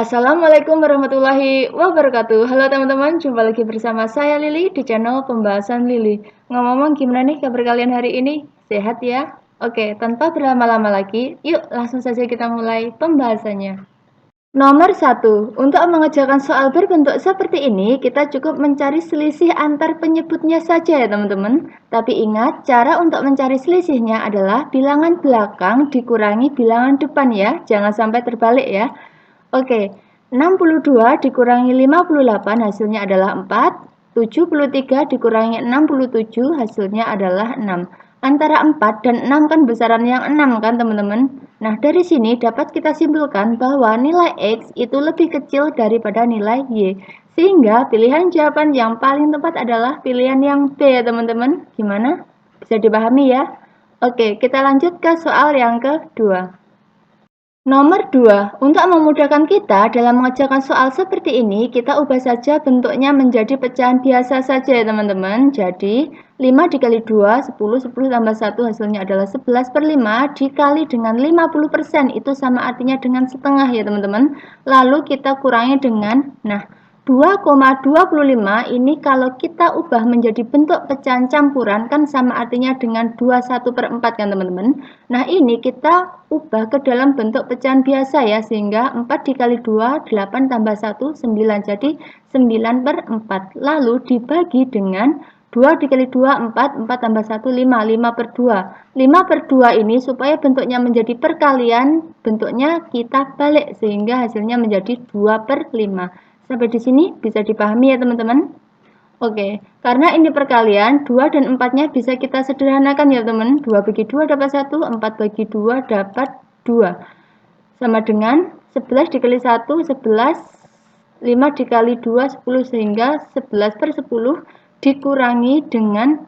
Assalamualaikum warahmatullahi wabarakatuh. Halo teman-teman, jumpa lagi bersama saya Lili di channel Pembahasan Lili. Ngomong-ngomong gimana nih kabar kalian hari ini? Sehat ya? Oke, tanpa berlama-lama lagi, yuk langsung saja kita mulai pembahasannya. Nomor 1, untuk mengerjakan soal berbentuk seperti ini, kita cukup mencari selisih antar penyebutnya saja ya teman-teman. Tapi ingat, cara untuk mencari selisihnya adalah bilangan belakang dikurangi bilangan depan ya. Jangan sampai terbalik ya. Oke, 62 dikurangi 58 hasilnya adalah 4. 73 dikurangi 67 hasilnya adalah 6. Antara 4 dan 6 kan besaran yang 6 kan teman-teman. Nah, dari sini dapat kita simpulkan bahwa nilai X itu lebih kecil daripada nilai Y. Sehingga pilihan jawaban yang paling tepat adalah pilihan yang B ya teman-teman. Gimana? Bisa dipahami ya? Oke, kita lanjut ke soal yang kedua. Nomor 2, untuk memudahkan kita dalam mengerjakan soal seperti ini, kita ubah saja bentuknya menjadi pecahan biasa saja ya teman-teman. Jadi, 5 dikali 2, 10, 10 tambah 1 hasilnya adalah 11 per 5 dikali dengan 50%, itu sama artinya dengan setengah ya teman-teman. Lalu kita kurangi dengan, 2,25 ini kalau kita ubah menjadi bentuk pecahan campuran kan sama artinya dengan 21/4 kan teman-teman. Nah ini kita ubah ke dalam bentuk pecahan biasa ya, sehingga 4 dikali 2, 8 tambah 1, 9. Jadi 9/4. Lalu dibagi dengan 2 dikali 2, 4, 4 tambah 1, 5, 5/2. 5/2 ini supaya bentuknya menjadi perkalian, bentuknya kita balik sehingga hasilnya menjadi 2/5. Sampai di sini bisa dipahami ya teman-teman? Oke, karena ini perkalian, 2 dan 4-nya bisa kita sederhanakan ya teman. 2 bagi 2 dapat 1, 4 bagi 2 dapat 2. Sama dengan 11 dikali 1, 11, 5 dikali 2, 10, sehingga 11/10 dikurangi dengan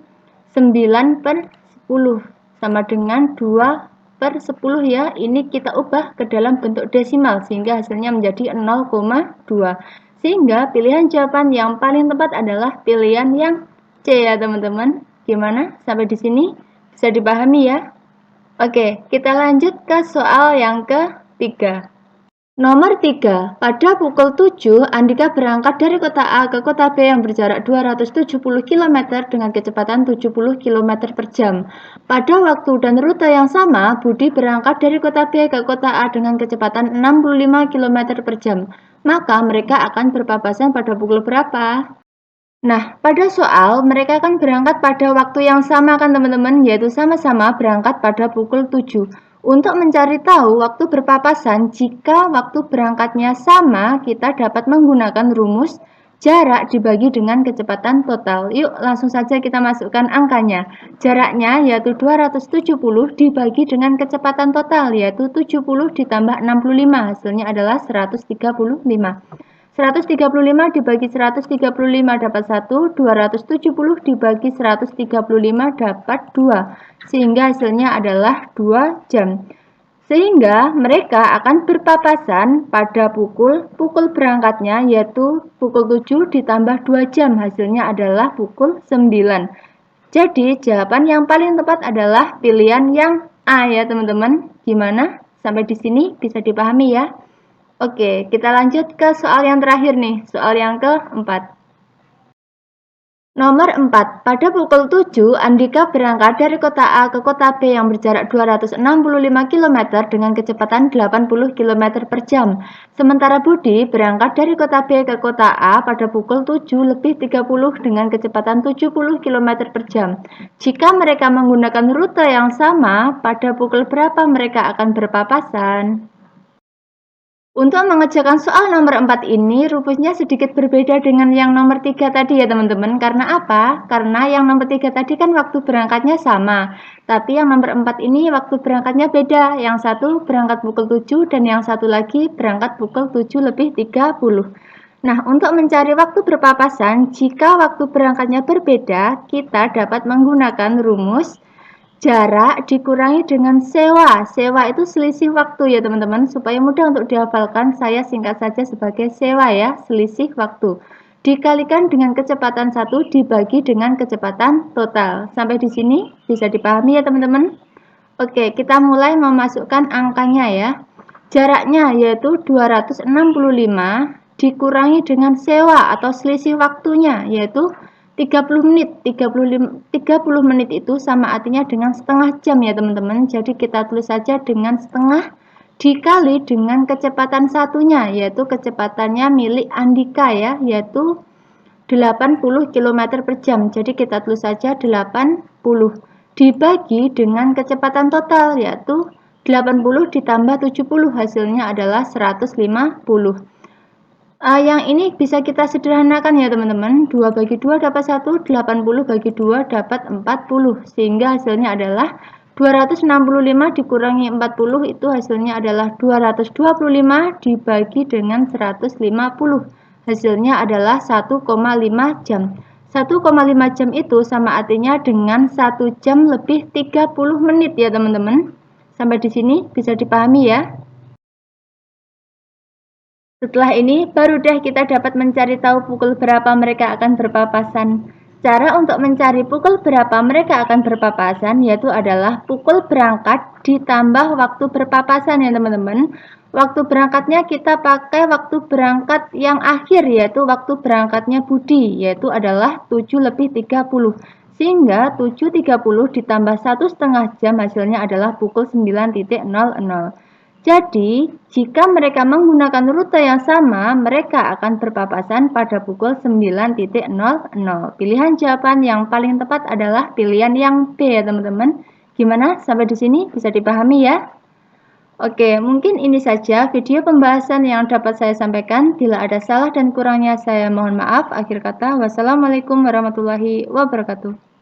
9/10. Sama dengan 2/10 ya, ini kita ubah ke dalam bentuk desimal, sehingga hasilnya menjadi 0,2. Sehingga pilihan jawaban yang paling tepat adalah pilihan yang C ya teman-teman. Gimana? Sampai di sini bisa dipahami ya? Oke, kita lanjut ke soal yang ketiga. Nomor 3, pada pukul 7, Andika berangkat dari kota A ke kota B yang berjarak 270 km dengan kecepatan 70 km per jam. Pada waktu dan rute yang sama, Budi berangkat dari kota B ke kota A dengan kecepatan 65 km per jam. Maka mereka akan berpapasan pada pukul berapa? Nah, pada soal mereka akan berangkat pada waktu yang sama kan teman-teman, yaitu sama-sama berangkat pada pukul 7. Untuk mencari tahu waktu berpapasan, jika waktu berangkatnya sama, kita dapat menggunakan rumus jarak dibagi dengan kecepatan total. Yuk, langsung saja kita masukkan angkanya. Jaraknya yaitu 270 dibagi dengan kecepatan total, yaitu 70 ditambah 65, hasilnya adalah 135. 135 dibagi 135 dapat 1, 270 dibagi 135 dapat 2, sehingga hasilnya adalah 2 jam. Sehingga mereka akan berpapasan pada pukul berangkatnya yaitu pukul 7 ditambah 2 jam, hasilnya adalah pukul 9. Jadi jawaban yang paling tepat adalah pilihan yang A ya teman-teman. Gimana? Sampai di sini bisa dipahami ya? Oke, kita lanjut ke soal yang terakhir nih, soal yang keempat. Nomor 4, pada pukul 7, Andika berangkat dari kota A ke kota B yang berjarak 265 km dengan kecepatan 80 km per jam. Sementara Budi berangkat dari kota B ke kota A pada pukul 7:30 dengan kecepatan 70 km per jam. Jika mereka menggunakan rute yang sama, pada pukul berapa mereka akan berpapasan? Untuk mengerjakan soal nomor 4 ini, rumusnya sedikit berbeda dengan yang nomor 3 tadi ya teman-teman. Karena apa? Karena yang nomor 3 tadi kan waktu berangkatnya sama. Tapi yang nomor 4 ini waktu berangkatnya beda. Yang satu berangkat pukul 7 dan yang satu lagi berangkat pukul 7:30. Nah, untuk mencari waktu berpapasan, jika waktu berangkatnya berbeda, kita dapat menggunakan rumus jarak dikurangi dengan sewa. Sewa itu selisih waktu ya teman-teman. Supaya mudah untuk dihafalkan, saya singkat saja sebagai sewa ya, selisih waktu. Dikalikan dengan kecepatan 1 dibagi dengan kecepatan total. Sampai di sini bisa dipahami ya teman-teman? Oke, kita mulai memasukkan angkanya ya. Jaraknya yaitu 265 dikurangi dengan sewa atau selisih waktunya yaitu 30 menit. 30 menit itu sama artinya dengan setengah jam ya teman-teman. Jadi kita tulis saja dengan setengah dikali dengan kecepatan satunya yaitu kecepatannya milik Andika ya, yaitu 80 km per jam. Jadi kita tulis saja 80 dibagi dengan kecepatan total yaitu 80 ditambah 70 hasilnya adalah 150. Yang ini bisa kita sederhanakan ya teman-teman. 2 bagi 2 dapat 1, 80 bagi 2 dapat 40. Sehingga hasilnya adalah 265 dikurangi 40 itu hasilnya adalah 225 dibagi dengan 150. Hasilnya adalah 1,5 jam. 1,5 jam itu sama artinya dengan 1 jam lebih 30 menit ya teman-teman. Sampai di sini bisa dipahami ya. Setelah ini baru deh kita dapat mencari tahu pukul berapa mereka akan berpapasan. Cara untuk mencari pukul berapa mereka akan berpapasan yaitu adalah pukul berangkat ditambah waktu berpapasan ya teman-teman. Waktu berangkatnya kita pakai waktu berangkat yang akhir yaitu waktu berangkatnya Budi yaitu adalah 7:30. Sehingga 7:30 ditambah 1,5 jam hasilnya adalah pukul 9.00. Jadi, jika mereka menggunakan rute yang sama, mereka akan berpapasan pada pukul 9.00. Pilihan jawaban yang paling tepat adalah pilihan yang B ya teman-teman. Gimana? Sampai di sini bisa dipahami ya? Oke, mungkin ini saja video pembahasan yang dapat saya sampaikan. Bila ada salah dan kurangnya saya mohon maaf. Akhir kata, wassalamualaikum warahmatullahi wabarakatuh.